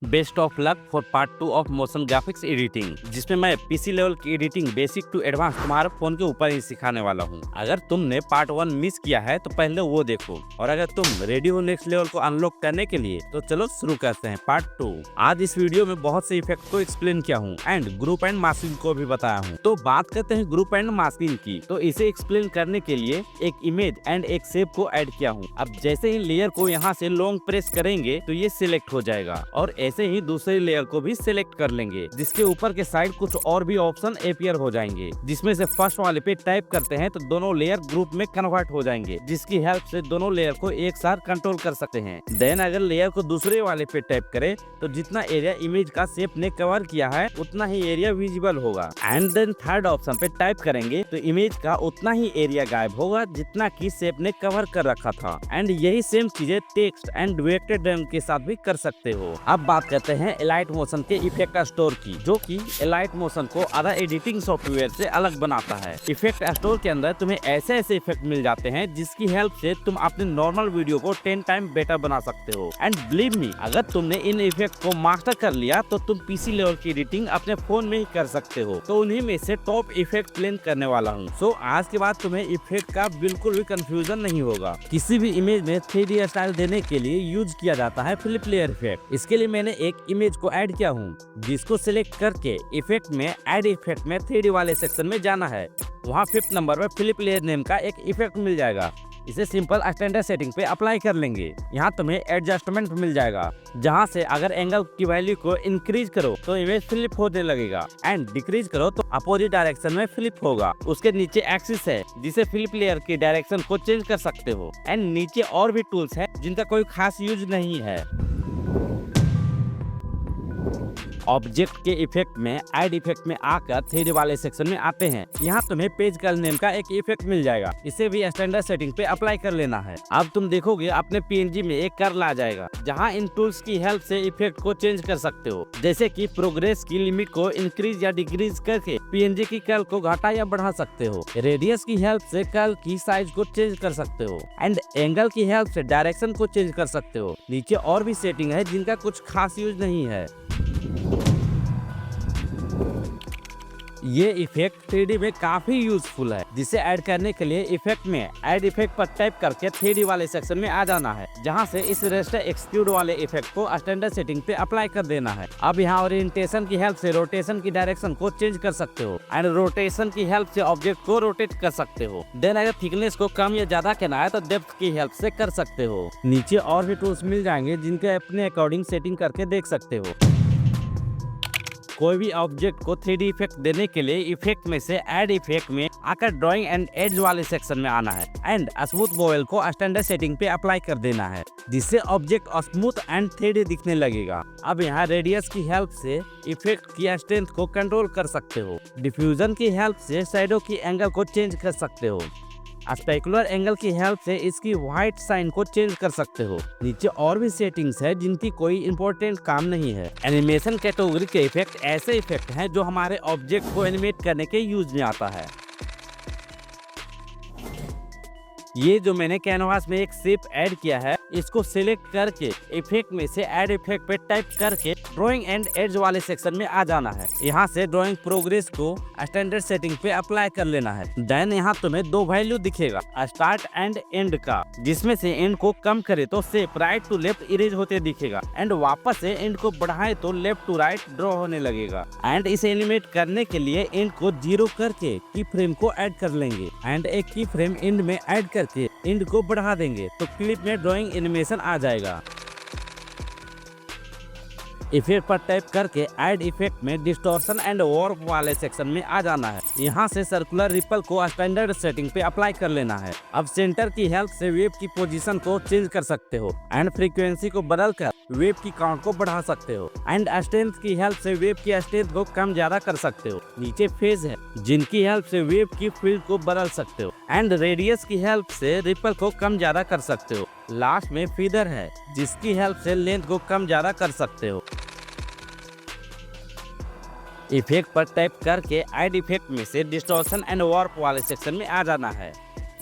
Best of luck for part 2 of motion graphics editing, जिसमें मैं PC level की editing basic to advance तुम्हारे phone के ऊपर ही सिखाने वाला हूं। अगर तुमने पार्ट 1 मिस किया है तो पहले वो देखो, और अगर तुम रेडी हो नेक्स्ट लेवल को अनलॉक करने के लिए तो चलो शुरू करते हैं पार्ट 2। आज इस वीडियो में बहुत से इफेक्ट को एक्सप्लेन किया हूँ एंड ग्रुप एंड मास्किंग को भी बताया हूँ। तो बात करते हैं ग्रुप एंड मास्किंग की। तो इसे एक्सप्लेन करने के लिए एक इमेज एंड एक शेप को ऐड किया हूँ। अब जैसे ही लेयर को यहाँ से लॉन्ग प्रेस करेंगे तो ये सिलेक्ट हो जाएगा, और ऐसे ही दूसरे लेयर को भी सिलेक्ट कर लेंगे, जिसके ऊपर के साइड कुछ और भी ऑप्शन अपीयर हो जाएंगे, जिसमें से फर्स्ट वाले पे टाइप करते हैं तो दोनों लेयर ग्रुप में कन्वर्ट हो जाएंगे, जिसकी हेल्प से दोनों लेयर को एक साथ कंट्रोल कर सकते हैं। देन अगर लेयर को दूसरे वाले पे टाइप करें तो जितना एरिया इमेज का शेप ने कवर किया है उतना ही एरिया विजिबल होगा। एंड देन थर्ड ऑप्शन पे टाइप करेंगे तो इमेज का उतना ही एरिया गायब होगा जितना की शेप ने कवर कर रखा था। एंड यही सेम चीजें टेक्स्ट एंड डुएक्टेड रंग के साथ भी कर सकते हो। अब बात करते हैं एलाइट मोशन के इफेक्ट स्टोर की, जो कि एलाइट मोशन को अदर एडिटिंग सॉफ्टवेयर से अलग बनाता है। इफेक्ट स्टोर के अंदर तुम्हें ऐसे ऐसे इफेक्ट मिल जाते हैं जिसकी हेल्प से तुम अपने नॉर्मल वीडियो को 10 टाइम बेटर बना सकते हो। एंड बिलीव मी, अगर तुमने इन इफेक्ट को मास्टर कर लिया तो तुम पीसी लेवल की एडिटिंग अपने फोन में ही कर सकते हो। तो उन्हीं में से टॉप इफेक्ट प्लेन करने वाला हूँ। सो आज के बाद तुम्हें इफेक्ट का बिल्कुल भी कंफ्यूजन नहीं होगा। किसी भी इमेज में 3D स्टाइल देने के लिए यूज किया जाता है फ्लिप लेयर इफेक्ट। इसके लिए मैंने एक इमेज को ऐड किया हूँ, जिसको सिलेक्ट करके इफेक्ट में ऐड इफेक्ट में 3D वाले सेक्शन में जाना है। वहाँ 5th नंबर पर फ्लिप लेयर नेम का एक इफेक्ट मिल जाएगा। इसे सिंपल स्टैंडर्ड सेटिंग पे अप्लाई कर लेंगे। यहाँ तुम्हें एडजस्टमेंट मिल जाएगा, जहाँ से अगर एंगल की वैल्यू को इंक्रीज करो तो इमेज फ्लिप होने लगेगा, एंड डिक्रीज करो तो अपोजिट डायरेक्शन में फ्लिप होगा। उसके नीचे एक्सिस है, जिसे फ्लिप लेयर की डायरेक्शन को चेंज कर सकते हो। एंड नीचे और भी टूल्स है जिनका कोई खास यूज नहीं है। ऑब्जेक्ट के इफेक्ट में ऐड इफेक्ट में आकर 3D वाले सेक्शन में आते हैं। यहाँ तुम्हें पेज कर्ल नेम का एक इफेक्ट मिल जाएगा। इसे भी स्टैंडर्ड सेटिंग पे अप्लाई कर लेना है। अब तुम देखोगे अपने PNG में एक कर्ल आ जाएगा, जहाँ इन टूल्स की हेल्प से इफेक्ट को चेंज कर सकते हो, जैसे कि प्रोग्रेस की लिमिट को इंक्रीज या डिक्रीज करके PNG की कर्ल को घटा या बढ़ा सकते हो। रेडियस की हेल्प से कर्ल की साइज को चेंज कर सकते हो। एंड एंगल की हेल्प से डायरेक्शन को चेंज कर सकते हो। नीचे और भी सेटिंग है जिनका कुछ खास यूज नहीं है। ये इफेक्ट 3D में काफी यूजफुल है, जिसे ऐड करने के लिए इफेक्ट में ऐड इफेक्ट पर टाइप करके 3D वाले सेक्शन में आ जाना है, जहां से इस रेस्टर एक्सक्यूड वाले इफेक्ट को स्टैंडर्ड सेटिंग पे अप्लाई कर देना है। अब यहाँ ओरिएंटेशन की हेल्प से रोटेशन की डायरेक्शन को चेंज कर सकते हो, एंड रोटेशन की हेल्प से ऑब्जेक्ट को रोटेट कर सकते हो। देन अगर थिकनेस को कम या ज्यादा करना है तो डेप्थ की हेल्प से कर सकते हो। नीचे और भी टूल्स मिल जाएंगे जिनके अपने अकॉर्डिंग सेटिंग करके देख सकते हो। कोई भी ऑब्जेक्ट को 3D इफेक्ट देने के लिए इफेक्ट में से ऐड इफेक्ट में आकर ड्राइंग एंड एज वाले सेक्शन में आना है, एंड स्मूथ वोवेल को स्टैंडर्ड सेटिंग पे अप्लाई कर देना है, जिससे ऑब्जेक्ट स्मूथ एंड 3D दिखने लगेगा। अब यहाँ रेडियस की हेल्प से इफेक्ट की स्ट्रेंथ को कंट्रोल कर सकते हो। डिफ्यूजन की हेल्प से शैडो की एंगल को चेंज कर सकते हो। स्पेकुलर एंगल की हेल्प से इसकी व्हाइट साइन को चेंज कर सकते हो। नीचे और भी सेटिंग्स है जिनकी कोई इंपॉर्टेंट काम नहीं है। एनिमेशन कैटेगरी के इफेक्ट ऐसे इफेक्ट हैं जो हमारे ऑब्जेक्ट को एनिमेट करने के यूज में आता है। ये जो मैंने कैनवास में एक शेप ऐड किया है, इसको सिलेक्ट करके इफेक्ट में से ऐड इफेक्ट पे टाइप करके ड्राइंग एंड एज वाले सेक्शन में आ जाना है। यहाँ से ड्राइंग प्रोग्रेस को स्टैंडर्ड सेटिंग पे अप्लाई कर लेना है। देन यहाँ तुम्हें 2 वैल्यू दिखेगा, स्टार्ट एंड एंड का, जिसमें से एंड को कम करे तो shape right to left erase होते दिखेगा, एंड वापस से एंड को बढ़ाए तो लेफ्ट टू राइट ड्रॉ होने लगेगा। एंड इसे एनिमेट करने के लिए एंड को 0 करके की फ्रेम को ऐड कर लेंगे, एंड एक की फ्रेम एंड में ऐड करके एंड को बढ़ा देंगे तो क्लिप में ड्राइंग एनिमेशन आ जाएगा। इफेक्ट पर टाइप करके ऐड इफेक्ट में डिस्टॉर्शन एंड वार्प वाले सेक्शन में आ जाना है। यहाँ से सर्कुलर रिपल को स्टैंडर्ड सेटिंग पे अप्लाई कर लेना है। अब सेंटर की हेल्प से वेव की पोजीशन को चेंज कर सकते हो, एंड फ्रीक्वेंसी को बदलकर वेव की काउंट को बढ़ा सकते हो, एंड स्ट्रेंथ की हेल्प से वेव की स्ट्रेंथ को कम ज्यादा कर सकते हो। नीचे फेज है, जिनकी हेल्प से वेव की फील्ड को बदल सकते हो, एंड रेडियस की हेल्प से रिपल को कम ज्यादा कर सकते हो। लास्ट में फीदर है, जिसकी हेल्प से लेंथ को कम ज्यादा कर सकते हो। इफेक्ट पर टाइप करके ऐड इफेक्ट में से डिस्टॉर्शन एंड वार्प वाले सेक्शन में आ जाना है।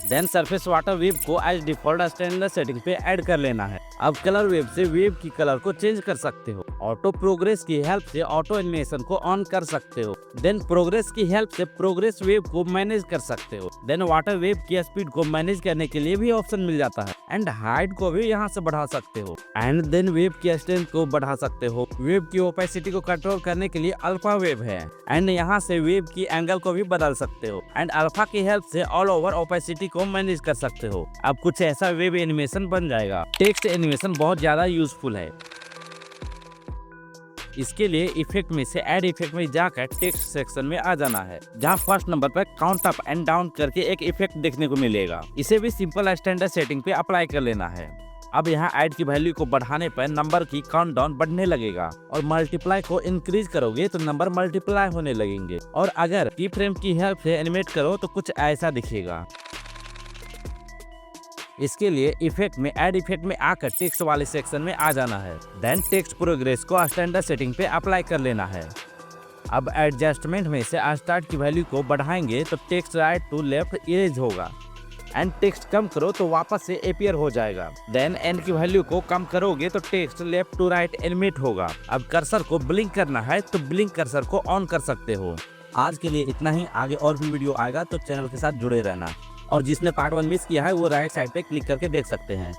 देन सरफेस वाटर वेव को एज डिफॉल्ट स्टैंडर्ड सेटिंग पे ऐड कर लेना है। अब कलर वेव से वेव की कलर को चेंज कर सकते हो। ऑटो प्रोग्रेस की हेल्प से ऑटो एनिमेशन को ऑन कर सकते हो। देन प्रोग्रेस की हेल्प से प्रोग्रेस वेव को मैनेज कर सकते हो। देन वाटर वेव की स्पीड को मैनेज करने के लिए भी ऑप्शन मिल जाता है। एंड हाइट को भी यहाँ से बढ़ा सकते हो। एंड देन वेव की स्ट्रेंथ को बढ़ा सकते हो। वेव की ओपेसिटी को कंट्रोल करने के लिए अल्फा वेव है। एंड यहाँ से वेव की एंगल को भी बदल सकते हो। एंड अल्फा की हेल्प से ऑल ओवर ओपेसिटी को मैनेज कर सकते हो। अब कुछ ऐसा वेव एनिमेशन बन जाएगा। टेक्स्ट एनिमेशन बहुत ज्यादा यूजफुल है। इसके लिए इफेक्ट में से ऐड इफेक्ट में जाकर टेक्स्ट सेक्शन में आ जाना है, जहां फर्स्ट नंबर पर काउंट अप एंड डाउन करके एक इफेक्ट देखने को मिलेगा। इसे भी सिंपल स्टैंडर्ड सेटिंग पे अप्लाई कर लेना है। अब यहाँ ऐड की वैल्यू को बढ़ाने पर नंबर की काउंट डाउन बढ़ने लगेगा और मल्टीप्लाई को इंक्रीज करोगे तो नंबर मल्टीप्लाई होने लगेंगे। और अगर की फ्रेम की हेल्प से एनिमेट करो तो कुछ ऐसा दिखेगा। इसके लिए इफेक्ट में ऐड इफेक्ट में आकर टेक्स्ट वाले सेक्शन में आ जाना है। देन टेक्स्ट प्रोग्रेस को स्टैंडर्ड सेटिंग पे अप्लाई कर लेना है। अब एडजस्टमेंट में से स्टार्ट की वैल्यू को बढ़ाएंगे तो text right to left erase होगा। एंड टेक्स्ट कम करो तो वापस से अपीयर हो जाएगा। देन एंड की वैल्यू को कम करोगे तो text left to right animate होगा। अब कर्सर को ब्लिंक करना है तो ब्लिंक कर्सर को ऑन कर सकते हो। आज के लिए इतना ही। आगे और भी वीडियो आएगा तो चैनल के साथ जुड़े रहना। और जिसने पार्ट 1 मिस किया है वो राइट साइड पे क्लिक करके देख सकते हैं।